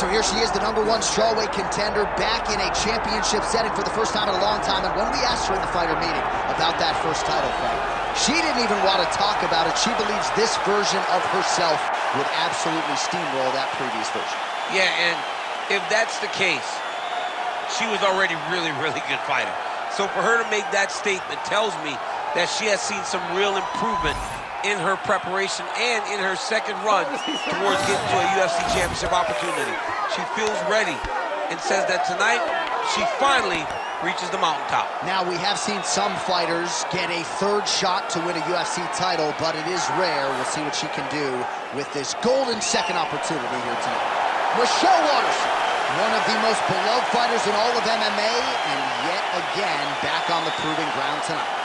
so here she is, the #1 strawweight contender, back in a championship setting for the first time in a long time. And when we asked her in the fighter meeting about that first title fight, she didn't even want to talk about it. She believes this version of herself would absolutely steamroll that previous version. Yeah, and if that's the case, she was already really good fighter. So for her to make that statement tells me that she has seen some real improvement in her preparation and in her second run towards getting to a UFC championship opportunity. She feels ready and says that tonight she finally reaches the mountaintop. Now, we have seen some fighters get a third shot to win a UFC title, but it is rare. We'll see what she can do with this golden second opportunity here tonight. Michelle Waterson, one of the most beloved fighters in all of MMA, and yet again back on the proving ground tonight.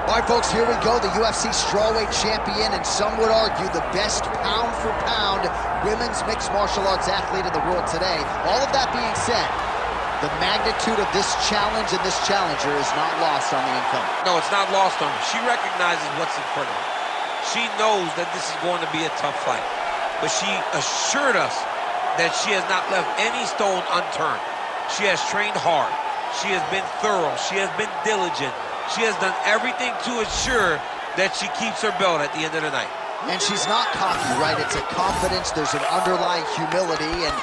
All right, folks, here we go. The UFC strawweight champion, and some would argue the best pound-for-pound women's mixed martial arts athlete in the world today. All of that being said, the magnitude of this challenge and this challenger is not lost on the incumbent. No, it's not lost on her. She recognizes what's in front of her. She knows that this is going to be a tough fight. But she assured us that she has not left any stone unturned. She has trained hard. She has been thorough. She has been diligent. She has done everything to ensure that she keeps her belt at the end of the night. And she's not cocky, right? It's a confidence, there's an underlying humility, and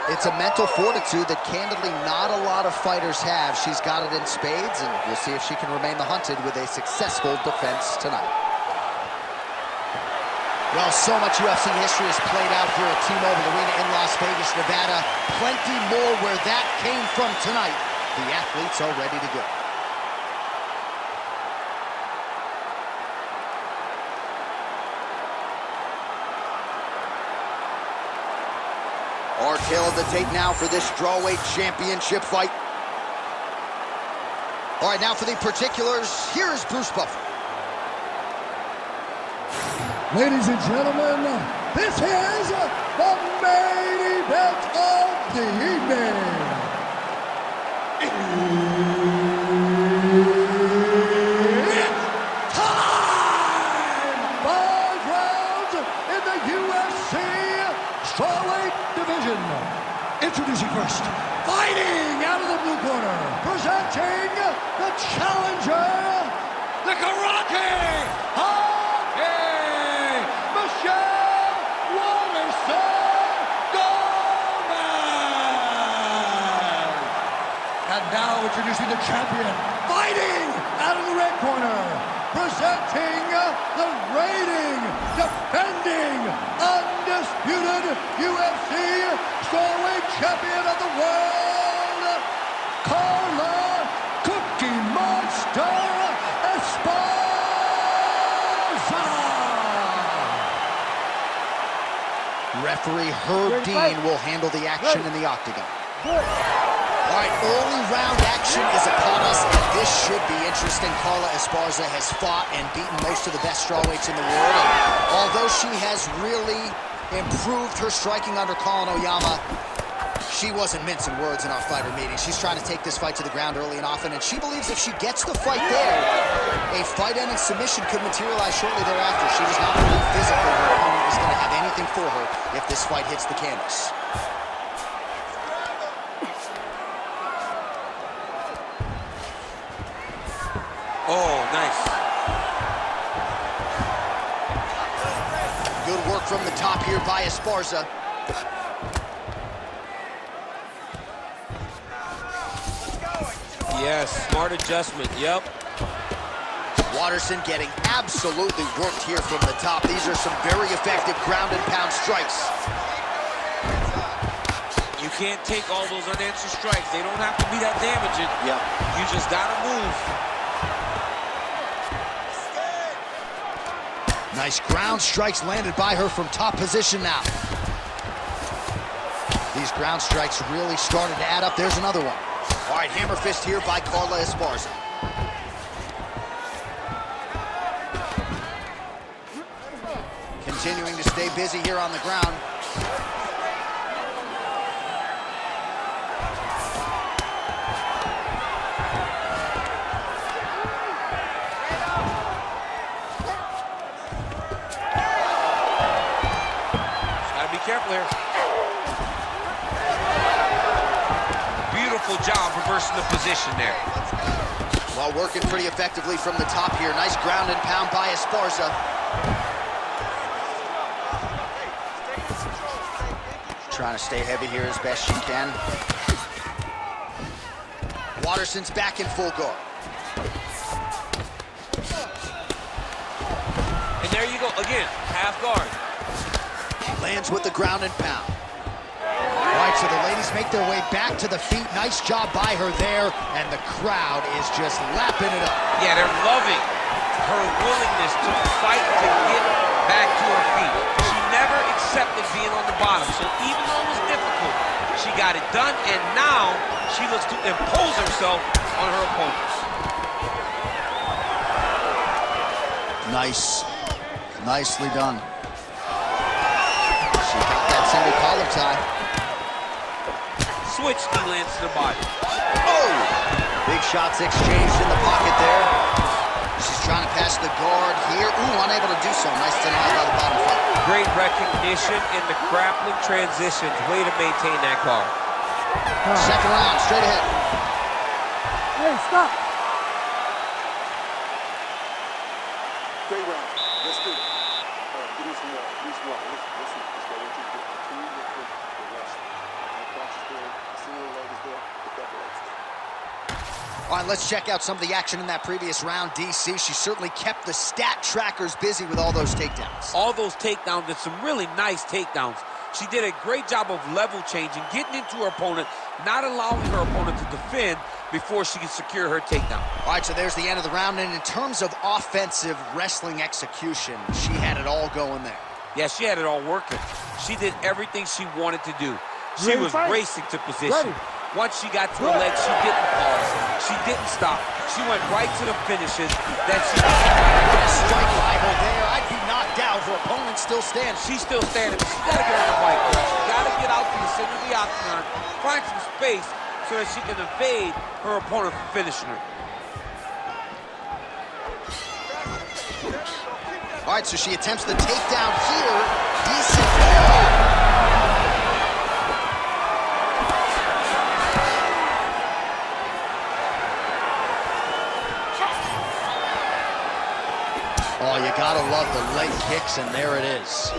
it's a mental fortitude that candidly not a lot of fighters have. She's got it in spades, and we'll see if she can remain the hunted with a successful defense tonight. Well, so much UFC history has played out here at T-Mobile Arena in Las Vegas, Nevada. Plenty more where that came from tonight. The athletes are ready to go. Our tale of the tape now for this strawweight championship fight. All right, now for the particulars, here's Bruce Buffer. Ladies and gentlemen, this is the main event of the evening. It's time! 5 rounds in the UFC strawweight division. Introducing first, fighting out of the blue corner, presenting the challenger, the Karate Hockey, Michelle Waterson-Gomez. And now introducing the champion, fighting out of the red corner, presenting the reigning, defending, undisputed UFC strawweight champion of the world, Carla Cookie Monster Esparza. Referee Herb Dean will handle the action in the octagon. All right, early round action is upon us, and this should be interesting. Carla Esparza has fought and beaten most of the best strawweights in the world, and although she has really improved her striking under Colin Oyama, she wasn't mincing words in our fighter meeting. She's trying to take this fight to the ground early and often, and she believes if she gets the fight there, a fight-ending submission could materialize shortly thereafter. She does not believe physically her opponent is going to have anything for her if this fight hits the canvas. Oh, nice. Good work from the top here by Esparza. Yes, smart adjustment, yep. Waterson getting absolutely worked here from the top. These are some very effective ground and pound strikes. You can't take all those unanswered strikes. They don't have to be that damaging. Yeah. You just gotta move. Nice ground strikes landed by her from top position now. These ground strikes really started to add up. There's another one. All right, hammer fist here by Carla Esparza. Continuing to stay busy here on the ground. careful here. Beautiful job reversing the position there. Well, working pretty effectively from the top here. Nice ground and pound by Esparza. Trying to stay heavy here as best she can. Waterson's back in full guard. And there you go, again, half guard. Lands with the ground and pound. All right, so the ladies make their way back to the feet. Nice job by her there, and the crowd is just lapping it up. Yeah, they're loving her willingness to fight to get back to her feet. She never accepted being on the bottom, so even though it was difficult, she got it done, and now she looks to impose herself on her opponents. Nice. Nicely done. She got that single collar tie. Switch, he lands to the body. Oh! Big shots exchanged in the pocket there. She's trying to pass the guard here. Ooh, unable to do so. Nice denial by the bottom foot. Great recognition in the grappling transitions. Way to maintain that guard. Second round, straight ahead. Hey, stop. Great round. Let's do it. Give me some more. Give me some more. Listen. This is what you do. Continue to put the rest. The crotch is there. The single leg is there. The double leg's there. All right, let's check out some of the action in that previous round. DC, she certainly kept the stat trackers busy with all those takedowns. All those takedowns and some really nice takedowns. She did a great job of level changing, getting into her opponent, not allowing her opponent to defend before she can secure her takedown. All right, so there's the end of the round, and in terms of offensive wrestling execution, she had it all going there. Yeah, she had it all working. She did everything she wanted to do. She was racing to position. Once she got to her legs, she didn't pause. She didn't stop. She went right to the finishes that she A strike by her there. I'd be knocked out. Her opponent still stands. She's still standing, but she's got to get on the bike. She's got to get out to the center of the octagon, find some space so that she can evade her opponent from finishing her. All right, so she attempts the takedown here. Decent. Oh, you gotta love the leg kicks, and there it is.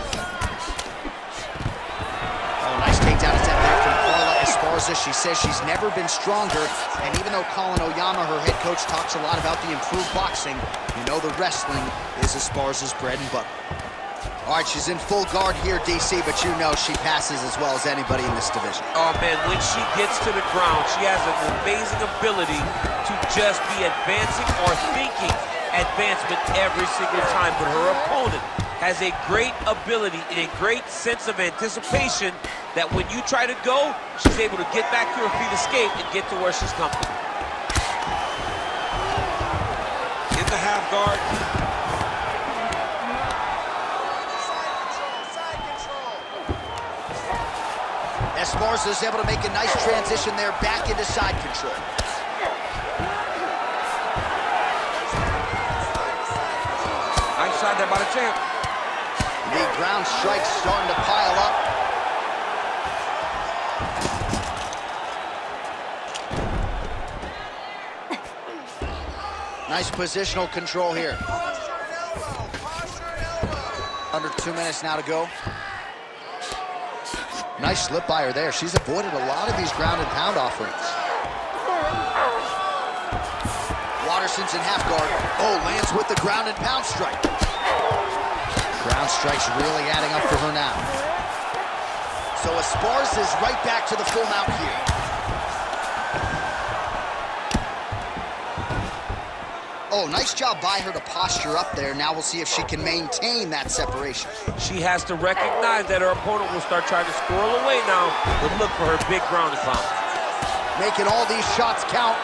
Oh, nice takedown attempt there from Carla Esparza. She says she's never been stronger, and even though Colin Oyama, her head coach, talks a lot about the improved boxing, you know the wrestling is Esparza's bread and butter. All right, she's in full guard here, DC, but you know she passes as well as anybody in this division. Oh, man, when she gets to the ground, she has an amazing ability to just be advancing or thinking advancement every single time, but her opponent has a great ability and a great sense of anticipation that when you try to go, she's able to get back to her feet, escape, and get to where she's coming. In the half guard. Esparza is able to make a nice transition there back into side control. Nice shot there by the champ. The ground strikes starting to pile up. Nice positional control here. Under 2 minutes now to go. Nice slip by her there. She's avoided a lot of these ground and pound offerings. Waterson's in half guard. Oh, lands with the ground and pound strike. Ground strikes really adding up for her now. So Esparza is right back to the full mount here. Oh, nice job by her to posture up there. Now we'll see if she can maintain that separation. She has to recognize that her opponent will start trying to squirrel away now, but look for her big ground and pound. Making all these shots count.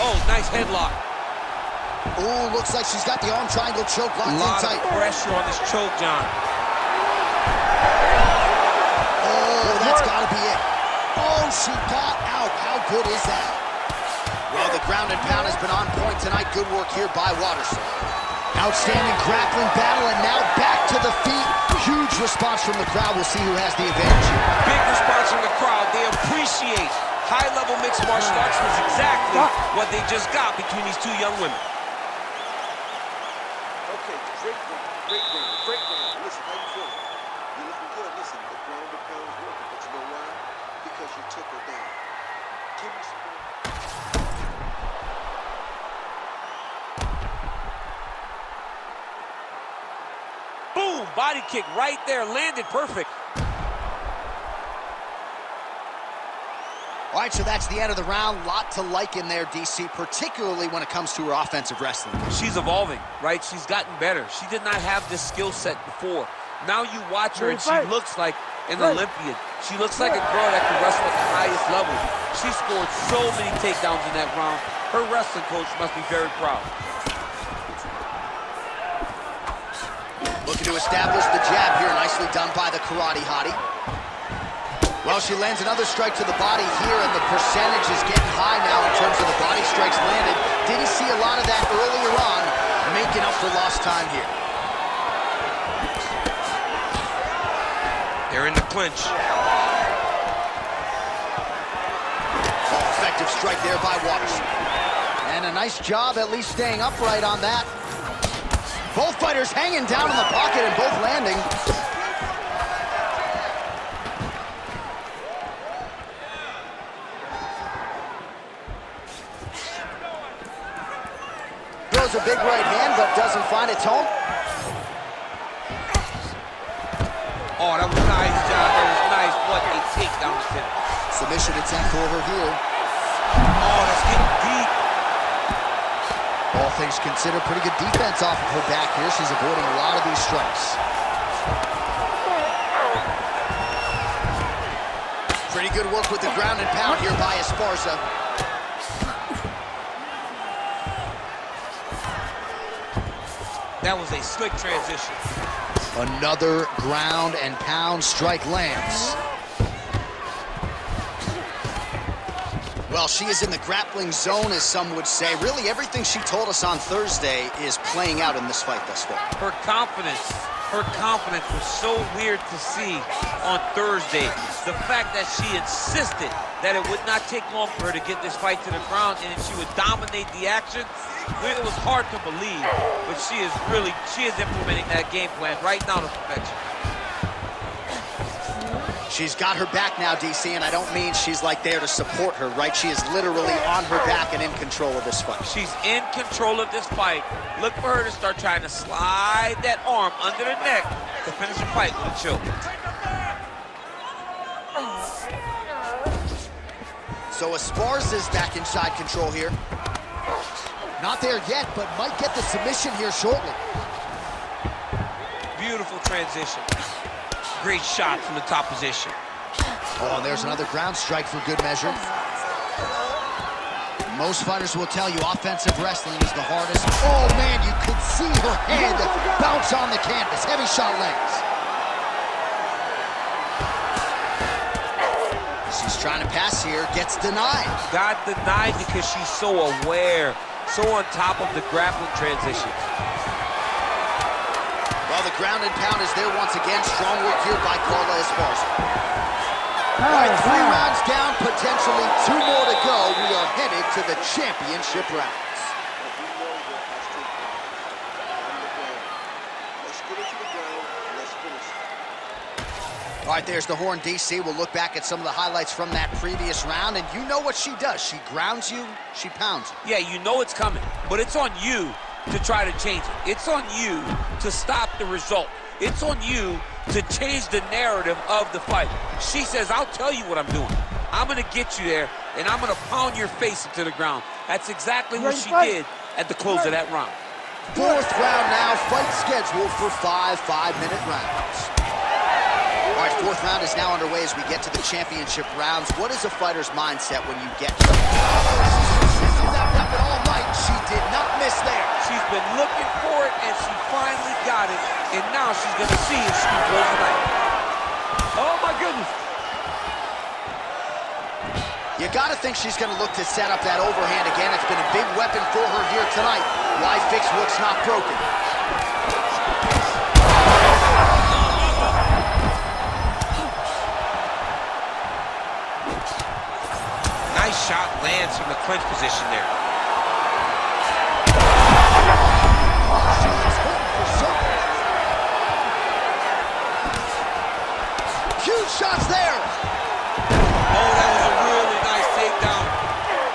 Oh, nice headlock. Ooh, looks like she's got the arm triangle choke locked in tight. A lot of pressure on this choke, John. Oh, that's got to be it. Oh, she got out. How good is that? Well, the ground and pound has been on point tonight. Good work here by Waterson. Outstanding grappling battle, and now back to the feet. Huge response from the crowd. We'll see who has the advantage here. Big response from the crowd. They appreciate high-level mixed martial arts was exactly what they just got between these two young women. Okay, great round, great round, great round. Listen, how you feeling? You're looking good. Listen, the ground and pound is working, but you know why? Because you took her down. Give me some more. Boom! Body kick right there, landed perfect. All right, so that's the end of the round. Lot to like in there, DC, particularly when it comes to her offensive wrestling. She's evolving, right? She's gotten better. She did not have this skill set before. Now you watch her, and she looks like an Olympian. She looks like a girl that can wrestle at the highest level. She scored so many takedowns in that round. Her wrestling coach must be very proud. Looking to establish the jab here. Nicely done by the karate hottie. Well, she lands another strike to the body here, and the percentage is getting high now in terms of the body strikes landed. Didn't see a lot of that earlier on, making up for lost time here. They're in the clinch. Oh, effective strike there by Waterson. And a nice job at least staying upright on that. Both fighters hanging down in the pocket and both landing. Throws a big right hand, but doesn't find its home. Oh, that was nice, John. That was nice. What a takedown attempt. Submission attempt for her here. Oh, that's getting deep. All things considered, pretty good defense off of her back here. She's avoiding a lot of these strikes. Pretty good work with the ground and pound here by Esparza. That was a slick transition. Another ground and pound strike lands. Well, she is in the grappling zone, as some would say. Really, everything she told us on Thursday is playing out in this fight thus far. Her confidence was so weird to see on Thursday. The fact that she insisted that it would not take long for her to get this fight to the ground and she would dominate the action, it was hard to believe. But she is implementing that game plan right now to perfection. She's got her back now, DC, and I don't mean she's like there to support her, right? She is literally on her back and in control of this fight. She's in control of this fight. Look for her to start trying to slide that arm under the neck to finish the fight with a choke. So Esparza's back inside control here. Not there yet, but might get the submission here shortly. Beautiful transition. Great shot from the top position. Oh, and there's another ground strike for good measure. Most fighters will tell you offensive wrestling is the hardest. Oh, man, you could see her head bounce on the canvas. Heavy shot lands. She's trying to pass here, gets denied. Got denied because she's so aware, so on top of the grappling transition. Well, the ground and pound is there once again. Strong work here by Carla Esparza. All right, 3 rounds down, potentially 2 more to go. We are headed to the championship rounds. Let's get it to the ground. Let's finish it. All right, there's the horn, DC. We'll look back at some of the highlights from that previous round, and you know what she does. She grounds you, she pounds you. Yeah, you know it's coming, but it's on you to try to change it. It's on you to stop the result. It's on you to change the narrative of the fight. She says, I'll tell you what I'm doing. I'm going to get you there, and I'm going to pound your face into the ground. That's exactly what she did at the close of that round. 4th round now, fight scheduled for 5 5-minute rounds. All right, 4th round is now underway as we get to the championship rounds. What is a fighter's mindset when you get to that weapon all night? She did not miss there. She's been looking for it, and she finally got it. And now she's going to see if she can close the night. Oh, my goodness. You got to think she's going to look to set up that overhand again. It's been a big weapon for her here tonight. Why fix what's not broken? hands from the clinch position there. Huge shots there. Oh, that was a really nice takedown.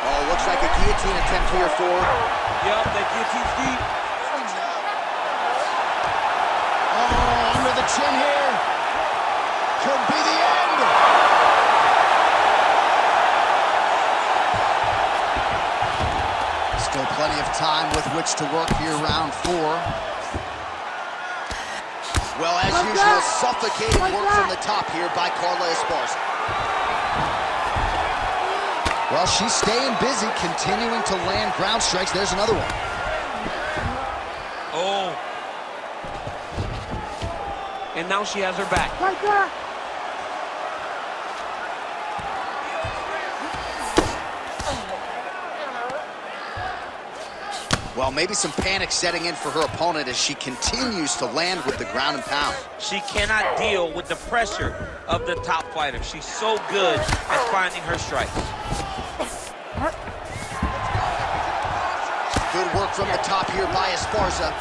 Oh, looks like a guillotine attempt here for. Yep, that guillotine's deep. Oh, under the chin here. Could be the end. Still plenty of time with which to work here, round 4. Well, as usual, suffocating work from the top here by Carla Esparza. Well, she's staying busy, continuing to land ground strikes. There's another one. Oh. And now she has her back. Well, maybe some panic setting in for her opponent as she continues to land with the ground and pound. She cannot deal with the pressure of the top fighter. She's so good at finding her strikes. Good work from the top here by Esparza.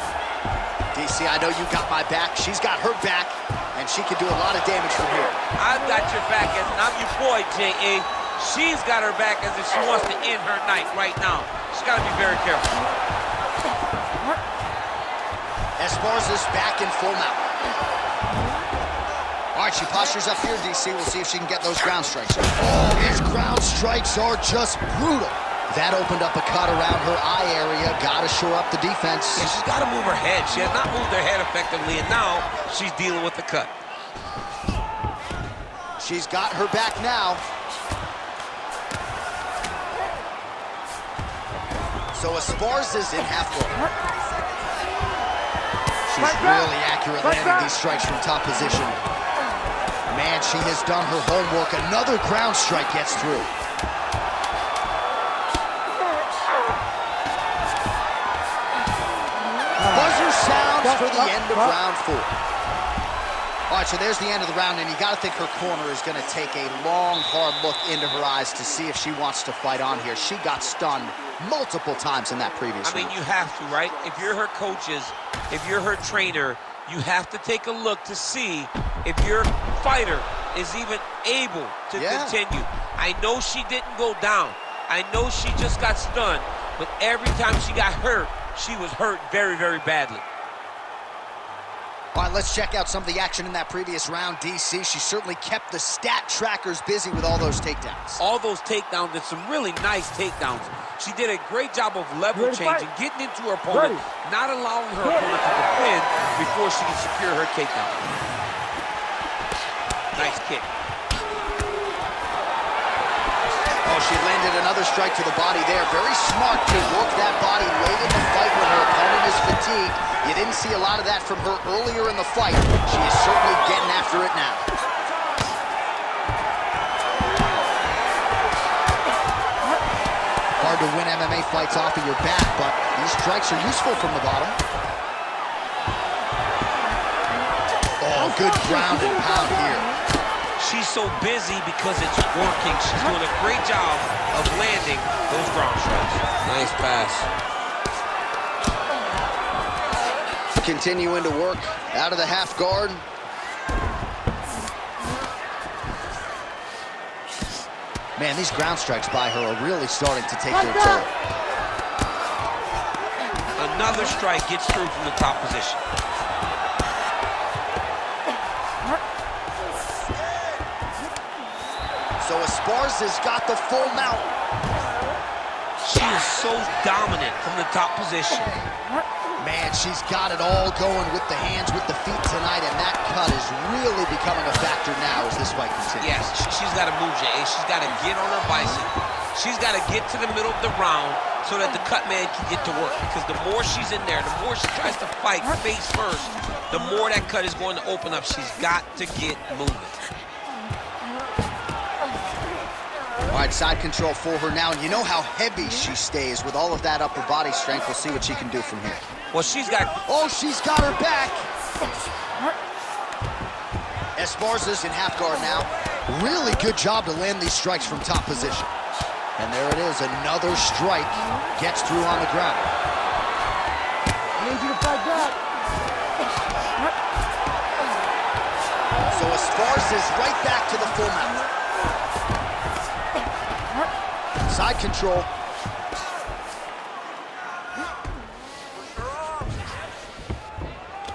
DC, I know you got my back. She's got her back, and she can do a lot of damage from here. I've got your back, as I'm your boy, J.A. She's got her back as if she wants to end her night right now. She's got to be very careful. Esparza's back in full mount. All right, she postures up here, DC. We'll see if she can get those ground strikes. Oh, these ground strikes are just brutal. That opened up a cut around her eye area. Got to shore up the defense. Yeah, she's got to move her head. She has not moved her head effectively, and now she's dealing with the cut. She's got her back now. So Esparza's in half guard. She's really accurate landing these strikes from top position. Man, she has done her homework. Another ground strike gets through. Buzzer sounds for the end of round 4. All right, so there's the end of the round, and you got to think her corner is going to take a long, hard look into her eyes to see if she wants to fight on here. She got stunned multiple times in that previous round. I mean, you have to, right? If you're her coaches, if you're her trainer, you have to take a look to see if your fighter is even able to continue. I know she didn't go down. I know she just got stunned, but every time she got hurt, she was hurt very, very badly. All right, let's check out some of the action in that previous round, DC. She certainly kept the stat trackers busy with all those takedowns. All those takedowns, and some really nice takedowns. She did a great job of level changing, getting into her opponent, not allowing her opponent to defend before she can secure her takedown. Nice kick. Oh, she landed another strike to the body there. Very smart to work that body late in the fight when her opponent is fatigued. You didn't see a lot of that from her earlier in the fight. She is certainly getting after it now. Hard to win MMA fights off of your back, but these strikes are useful from the bottom. Oh, good ground and pound here. She's so busy because it's working. She's doing a great job of landing those ground strikes. Nice pass. Continuing to work out of the half guard. Man, these ground strikes by her are really starting to take their toll. Another strike gets through from the top position. So Esparza's got the full mount. She is so dominant from the top position. Man, she's got it all going with the hands, with the feet tonight, and that cut is really becoming a factor now as this fight continues. Yes, she's got to move, Jay. She's got to get on her bicycle. She's got to get to the middle of the round so that the cut man can get to work. Because the more she's in there, the more she tries to fight face first, the more that cut is going to open up. She's got to get moving. All right, side control for her now, and you know how heavy she stays with all of that upper body strength. We'll see what she can do from here. Well, she's got... Oh, she's got her back. Esparza's in half guard now. Really good job to land these strikes from top position. And there it is, another strike gets through on the ground. I need you to fight back. So Esparza's right back to the full mount. Side control.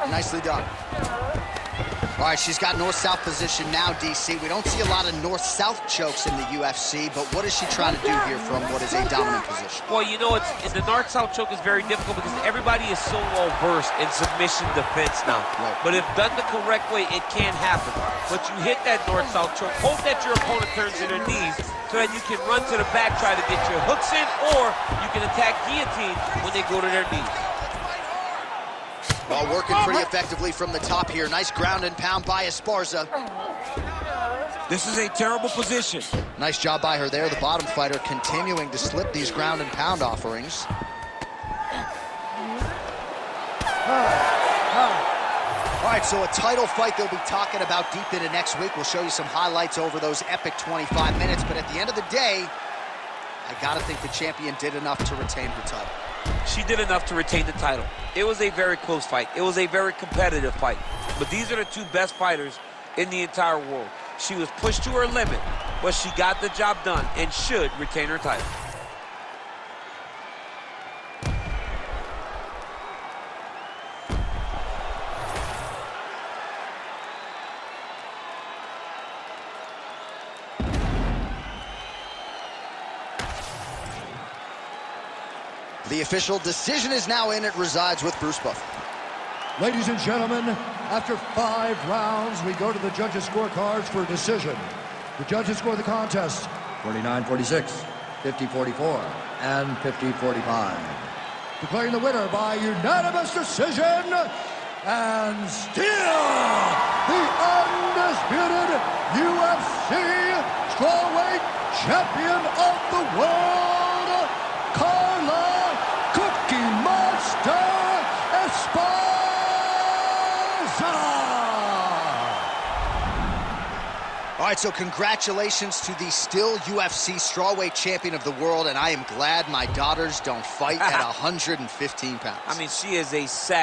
Nicely done. All right, she's got north-south position now, DC. We don't see a lot of north-south chokes in the UFC, but what is she trying to do here from what is a dominant position? Well, you know, the north-south choke is very difficult because everybody is so well-versed in submission defense now. Right. But if done the correct way, it can happen. But you hit that north-south choke, hope that your opponent turns to their knees so that you can run to the back, try to get your hooks in, or you can attack guillotine when they go to their knees. Well, working pretty effectively from the top here. Nice ground and pound by Esparza. This is a terrible position. Nice job by her there. The bottom fighter continuing to slip these ground and pound offerings. All right, so a title fight they'll be talking about deep into next week. We'll show you some highlights over those epic 25 minutes. But at the end of the day, I gotta think the champion did enough to retain her title. She did enough to retain the title. It was a very close fight. It was a very competitive fight. But these are the two best fighters in the entire world. She was pushed to her limit, but she got the job done and should retain her title. The official decision is now in. It resides with Bruce Buffer. Ladies and gentlemen, after 5 rounds, we go to the judges' scorecards for a decision. The judges score the contest 49-46, 50-44, and 50-45. Declaring the winner by unanimous decision, and still the undisputed UFC strawweight champion of the world, Carla Cookie Monster Esparza! All right, so congratulations to the still UFC strawweight champion of the world, and I am glad my daughters don't fight at 115 pounds. I mean, she is a savage.